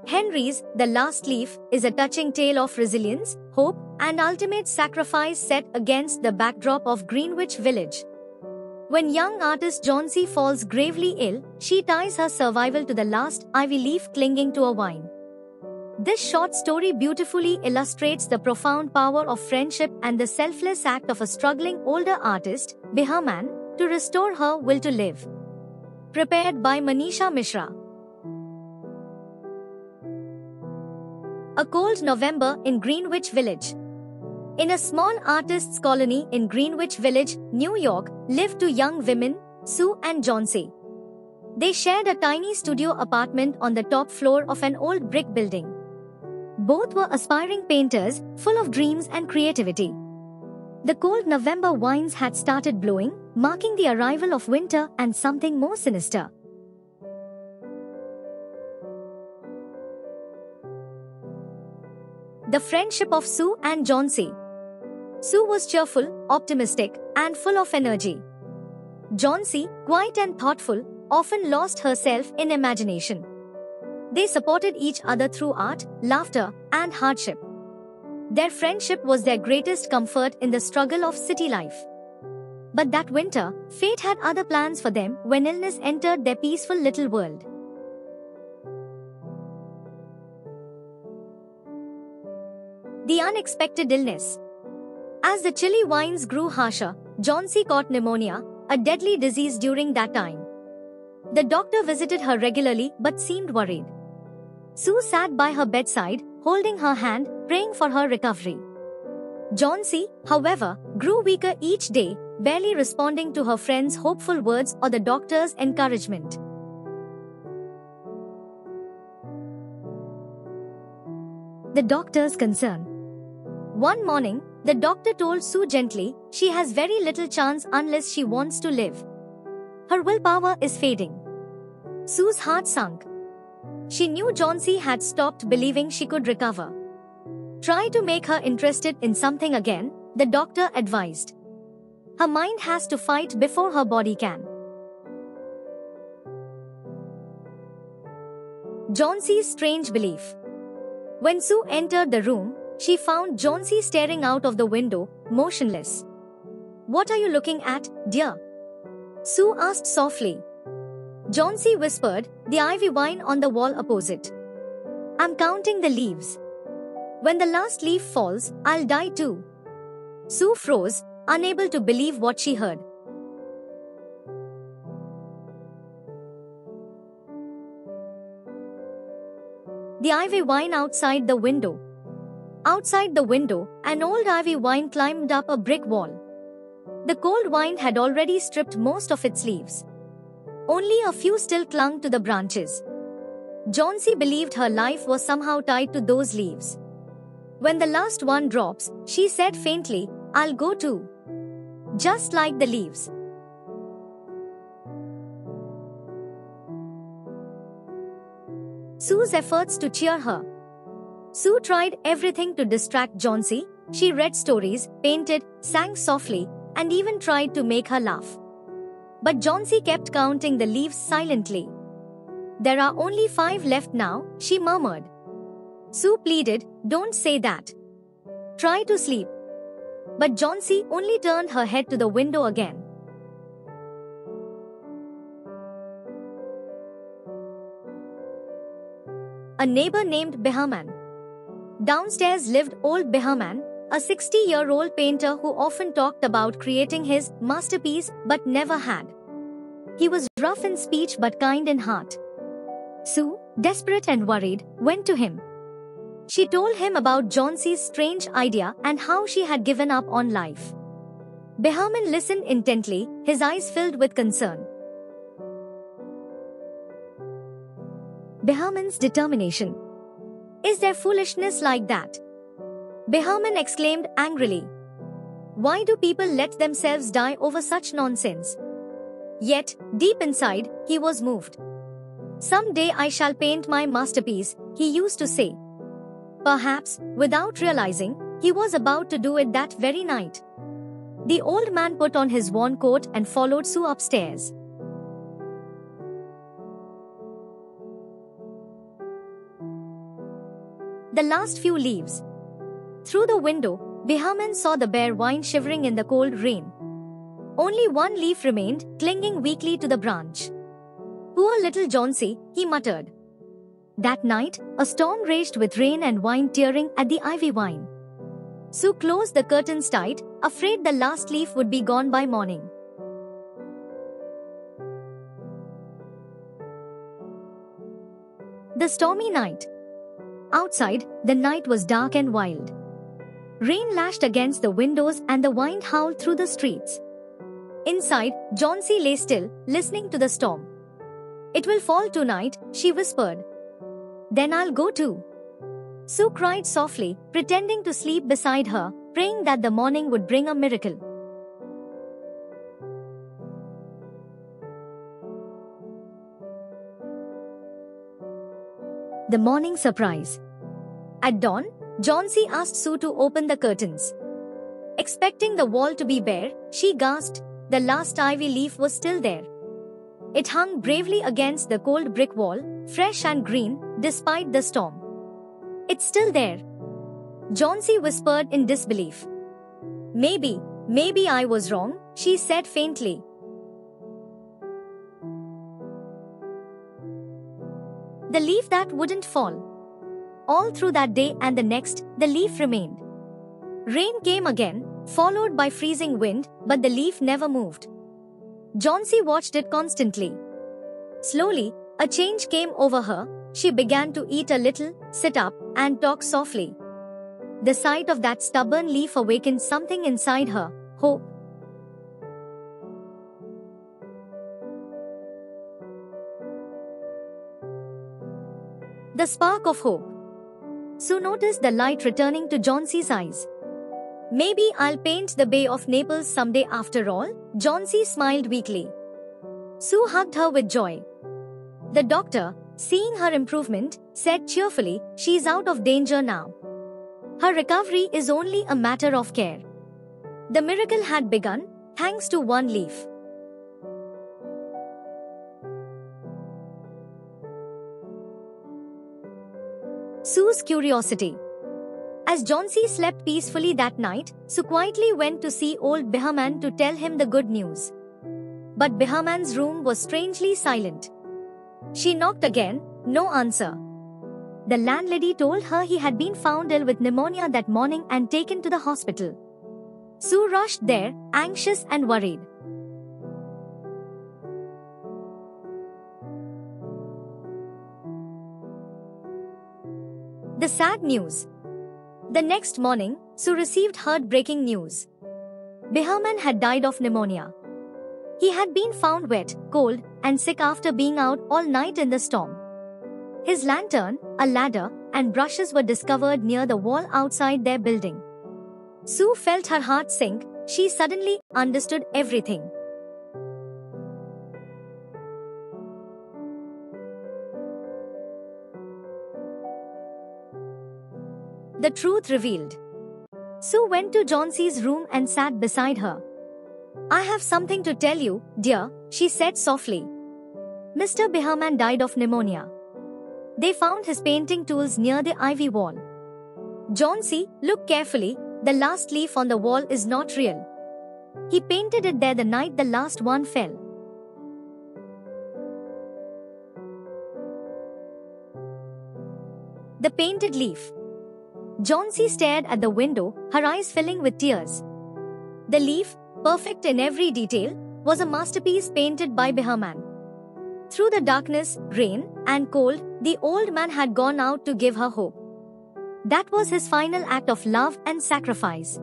Henry's The Last Leaf is a touching tale of resilience, hope, and ultimate sacrifice set against the backdrop of Greenwich Village. When young artist Johnsy falls gravely ill, she ties her survival to the last ivy leaf clinging to a vine. This short story beautifully illustrates the profound power of friendship and the selfless act of a struggling older artist, Behman, to restore her will to live. Prepared by Manisha Mishra. A cold November in Greenwich Village. In a small artists' colony in Greenwich Village, New York, lived two young women, Sue and Johnsy. They shared a tiny studio apartment on the top floor of an old brick building. Both were aspiring painters, full of dreams and creativity. The cold November winds had started blowing, marking the arrival of winter and something more sinister. The friendship of Sue and Johnsy. Sue was cheerful, optimistic, and full of energy. Johnsy, quiet and thoughtful, often lost herself in imagination. They supported each other through art, laughter, and hardship. Their friendship was their greatest comfort in the struggle of city life. But that winter, fate had other plans for them when illness entered their peaceful little world. The unexpected illness. As the chilly winds grew harsher, Johnsy caught pneumonia, a deadly disease during that time. The doctor visited her regularly but seemed worried. Sue sat by her bedside, holding her hand, praying for her recovery. Johnsy, however, grew weaker each day, barely responding to her friends' hopeful words or the doctor's encouragement. The doctor's concern. One morning, the doctor told Sue gently, she has very little chance unless she wants to live. Her willpower is fading. Sue's heart sunk. She knew Johnsy had stopped believing she could recover. Try to make her interested in something again, the doctor advised. Her mind has to fight before her body can. Johnsy's strange belief. When Sue entered the room, she found Johnsy staring out of the window, motionless. "What are you looking at, dear?" Sue asked softly. Johnsy whispered, "The ivy vine on the wall opposite. I'm counting the leaves. When the last leaf falls, I'll die too." Sue froze, unable to believe what she heard. The ivy vine outside the window. Outside the window, an old ivy vine climbed up a brick wall. The cold wind had already stripped most of its leaves. Only a few still clung to the branches. Johnsy believed her life was somehow tied to those leaves. When the last one drops, she said faintly, "I'll go too. Just like the leaves." Sue's efforts to cheer her. Sue tried everything to distract Johnsy. She read stories, painted, sang softly, and even tried to make her laugh. But Johnsy kept counting the leaves silently. "There are only 5 left now," she murmured. Sue pleaded, "Don't say that. Try to sleep." But Johnsy only turned her head to the window again. A neighbor named Behman. Downstairs lived old Behman, a 60-year-old painter who often talked about creating his masterpiece but never had. He was rough in speech but kind in heart. Sue, desperate and worried, went to him. She told him about Johnsy's strange idea and how she had given up on life. Behman listened intently, his eyes filled with concern. Behman's determination. "Is there foolishness like that?" Behman exclaimed angrily. "Why do people let themselves die over such nonsense?" Yet, deep inside, he was moved. "Someday I shall paint my masterpiece," he used to say. Perhaps, without realizing, he was about to do it that very night. The old man put on his worn coat and followed Sue upstairs. The last few leaves. Through the window, Behman saw the bare vine shivering in the cold rain. Only one leaf remained, clinging weakly to the branch. Poor little Johnsy, he muttered. That night, a storm raged with rain and wine tearing at the ivy vine. Sue closed the curtains tight, afraid the last leaf would be gone by morning. The stormy night. Outside, the night was dark and wild. Rain lashed against the windows and the wind howled through the streets. Inside, Johnsy lay still, listening to the storm. It will fall tonight, she whispered. Then I'll go too. Sue cried softly, pretending to sleep beside her, praying that the morning would bring a miracle. The morning surprise. At dawn, Johnsy asked Sue to open the curtains. Expecting the wall to be bare, she gasped. The last ivy leaf was still there. It hung bravely against the cold brick wall, fresh and green, despite the storm. It's still there. Johnsy whispered in disbelief. Maybe I was wrong, she said faintly. The leaf that wouldn't fall. All through that day and the next, the leaf remained. Rain came again, followed by freezing wind, but the leaf never moved. Johnsy watched it constantly. Slowly, a change came over her. She began to eat a little, sit up, and talk softly. The sight of that stubborn leaf awakened something inside her, hope. The spark of hope. Sue noticed the light returning to Johnsy's eyes. Maybe I'll paint the Bay of Naples someday after all, Johnsy smiled weakly. Sue hugged her with joy. The doctor, seeing her improvement, said cheerfully, she's out of danger now. Her recovery is only a matter of care. The miracle had begun, thanks to one leaf. Sue's curiosity. As Johnsy slept peacefully that night, Sue quietly went to see old Behman to tell him the good news. But Behman's room was strangely silent. She knocked again, no answer. The landlady told her he had been found ill with pneumonia that morning and taken to the hospital. Sue rushed there, anxious and worried. The sad news. The next morning, Sue received heartbreaking news. Behman had died of pneumonia. He had been found wet, cold, and sick after being out all night in the storm. His lantern, a ladder, and brushes were discovered near the wall outside their building. Sue felt her heart sink. She suddenly understood everything. The truth revealed. Sue went to Johnsy's room and sat beside her. I have something to tell you, dear, she said softly. Mr. Behman died of pneumonia. They found his painting tools near the ivy wall. Johnsy, look carefully, the last leaf on the wall is not real. He painted it there the night the last one fell. The painted leaf. Johnsy stared at the window, her eyes filling with tears. The leaf, perfect in every detail, was a masterpiece painted by Behman. Through the darkness, rain, and cold, the old man had gone out to give her hope. That was his final act of love and sacrifice.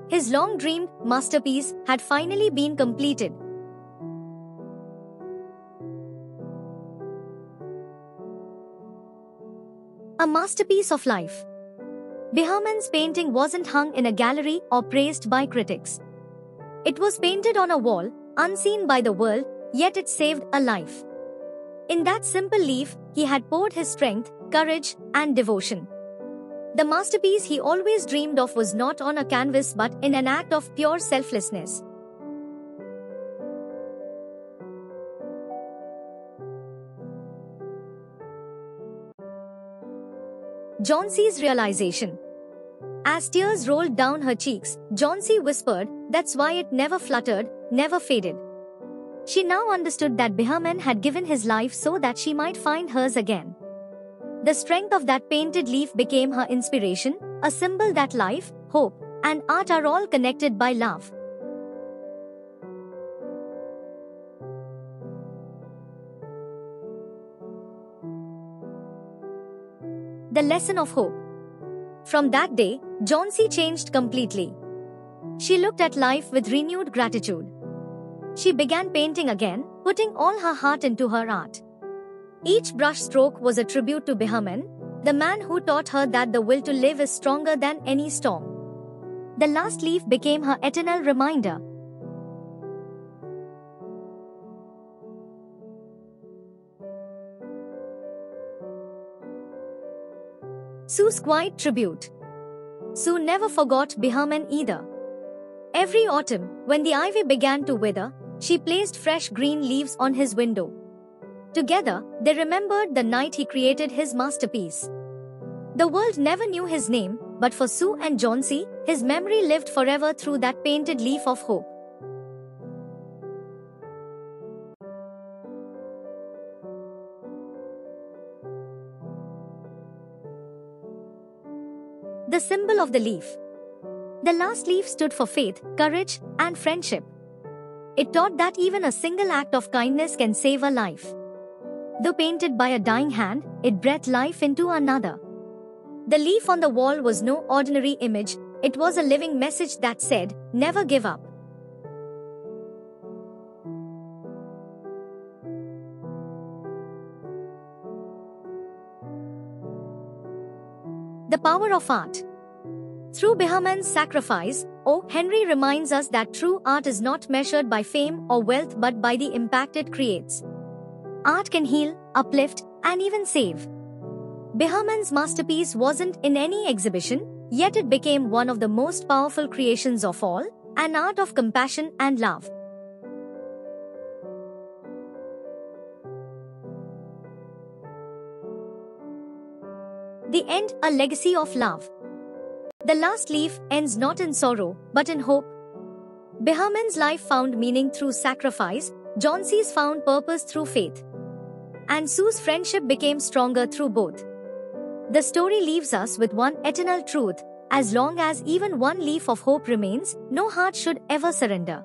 His long-dreamed masterpiece had finally been completed. A masterpiece of life. Behman's painting wasn't hung in a gallery or praised by critics. It was painted on a wall, unseen by the world, yet it saved a life. In that simple leaf, he had poured his strength, courage, and devotion. The masterpiece he always dreamed of was not on a canvas but in an act of pure selflessness. Johnsie's realization. As tears rolled down her cheeks, Johnsy whispered, "That's why it never fluttered, never faded." She now understood that Bahman had given his life so that she might find hers again. The strength of that painted leaf became her inspiration, a symbol that life, hope, and art are all connected by love. The lesson of hope. From that day, Johnsy changed completely. She looked at life with renewed gratitude. She began painting again, putting all her heart into her art. Each brush stroke was a tribute to Bahman, the man who taught her that the will to live is stronger than any storm. The last leaf became her eternal reminder. Sue's quiet tribute. Sue never forgot Bahman either. Every autumn, when the ivy began to wither, she placed fresh green leaves on his window. Together, they remembered the night he created his masterpiece. The world never knew his name, but for Sue and Johnsy, his memory lived forever through that painted leaf of hope. The symbol of the leaf. The last leaf stood for faith, courage, and friendship. It taught that even a single act of kindness can save a life. Though painted by a dying hand, it breathed life into another. The leaf on the wall was no ordinary image, it was a living message that said, "Never give up." The power of art. Through Bahman's sacrifice, O. Henry reminds us that true art is not measured by fame or wealth but by the impact it creates. Art can heal, uplift, and even save. Bahman's masterpiece wasn't in any exhibition, yet it became one of the most powerful creations of all, an art of compassion and love. The end, a legacy of love. The last leaf ends not in sorrow, but in hope. Bahman's life found meaning through sacrifice, Johnsy's found purpose through faith, and Sue's friendship became stronger through both. The story leaves us with one eternal truth: as long as even one leaf of hope remains, no heart should ever surrender.